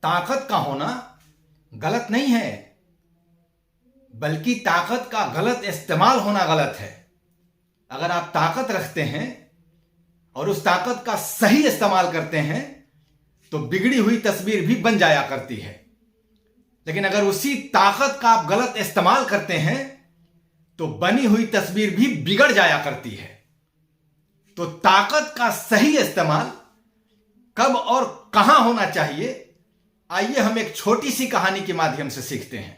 ताकत का होना गलत नहीं है, बल्कि ताकत का गलत इस्तेमाल होना गलत है। अगर आप ताकत रखते हैं और उस ताकत का सही इस्तेमाल करते हैं तो बिगड़ी हुई तस्वीर भी बन जाया करती है। लेकिन अगर उसी ताकत का आप गलत इस्तेमाल करते हैं तो बनी हुई तस्वीर भी बिगड़ जाया करती है। तो ताकत का सही इस्तेमाल कब और कहां होना चाहिए, आइए हम एक छोटी सी कहानी के माध्यम से सीखते हैं।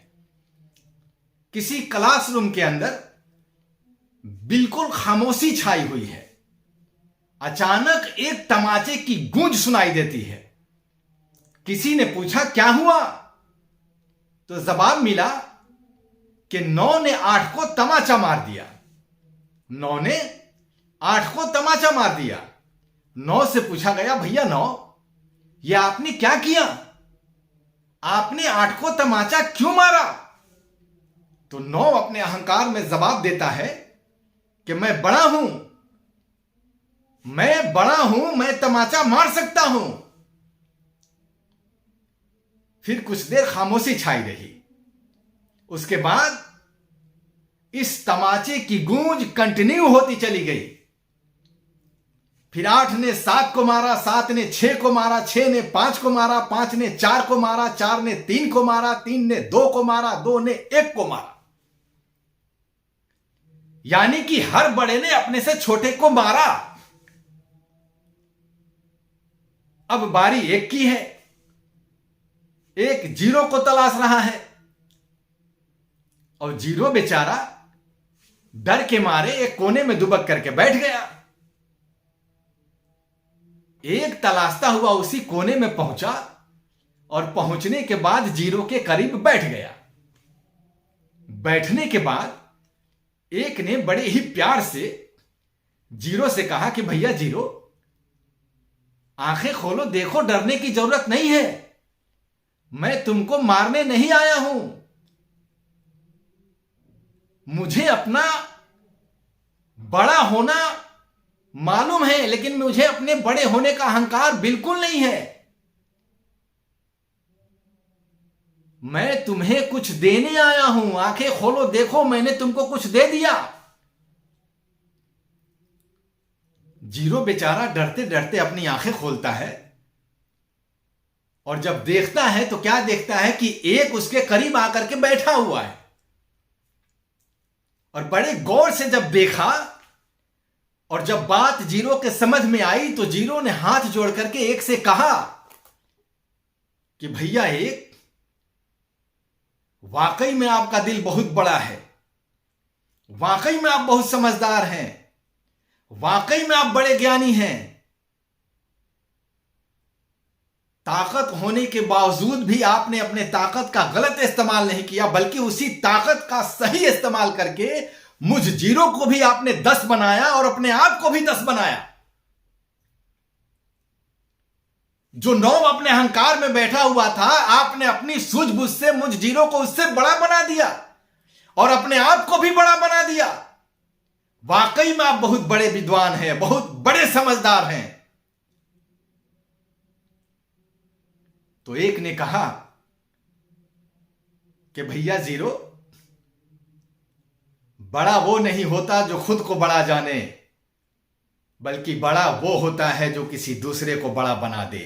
किसी क्लासरूम के अंदर बिल्कुल खामोशी छाई हुई है। अचानक एक तमाचे की गूंज सुनाई देती है। किसी ने पूछा, क्या हुआ? तो जवाब मिला कि 9 ने 8 को तमाचा मार दिया। 9 ने 8 को तमाचा मार दिया। 9 से पूछा गया, भैया 9, ये आपने क्या किया? आपने 8 को तमाचा क्यों मारा? तो 9 अपने अहंकार में जवाब देता है कि मैं बड़ा हूं, मैं तमाचा मार सकता हूं। फिर कुछ देर खामोशी छाई रही। उसके बाद इस तमाचे की गूंज कंटिन्यू होती चली गई। फिर 8 ने 7 को मारा, 7 ने 6 को मारा, 6 ने 5 को मारा, 5 ने 4 को मारा, 4 ने 3 को मारा, 3 ने 2 को मारा, 2 ने 1 को मारा। यानी कि हर बड़े ने अपने से छोटे को मारा। अब बारी 1 की है। 1 0 को तलाश रहा है और 0 बेचारा डर के मारे एक कोने में दुबक करके बैठ गया। 1 तलाशता हुआ उसी कोने में पहुंचा और पहुंचने के बाद 0 के करीब बैठ गया। बैठने के बाद 1 ने बड़े ही प्यार से 0 से कहा कि भैया 0, आंखें खोलो, देखो, डरने की जरूरत नहीं है, मैं तुमको मारने नहीं आया हूं। मुझे अपना बड़ा होना मालूम है, लेकिन मुझे अपने बड़े होने का अहंकार बिल्कुल नहीं है। मैं तुम्हें कुछ देने आया हूं, आंखें खोलो, देखो, मैंने तुमको कुछ दे दिया। 0 बेचारा डरते डरते अपनी आंखें खोलता है और जब देखता है तो क्या देखता है कि 1 उसके करीब आकर के बैठा हुआ है। और बड़े गौर से जब देखा और जब बात 0 के समझ में आई तो 0 ने हाथ जोड़ करके 1 से कहा कि भैया 1, वाकई में आपका दिल बहुत बड़ा है, वाकई में आप बहुत समझदार हैं, वाकई में आप बड़े ज्ञानी हैं। ताकत होने के बावजूद भी आपने अपने ताकत का गलत इस्तेमाल नहीं किया, बल्कि उसी ताकत का सही इस्तेमाल करके मुझ 0 को भी आपने 10 बनाया और अपने आप को भी 10 बनाया। जो 9 अपने अहंकार में बैठा हुआ था, आपने अपनी सूझबूझ से मुझ 0 को उससे बड़ा बना दिया और अपने आप को भी बड़ा बना दिया। वाकई में आप बहुत बड़े विद्वान हैं, बहुत बड़े समझदार हैं। तो 1 ने कहा कि भैया 0, बड़ा वो नहीं होता जो खुद को बड़ा जाने, बल्कि बड़ा वो होता है जो किसी दूसरे को बड़ा बना दे।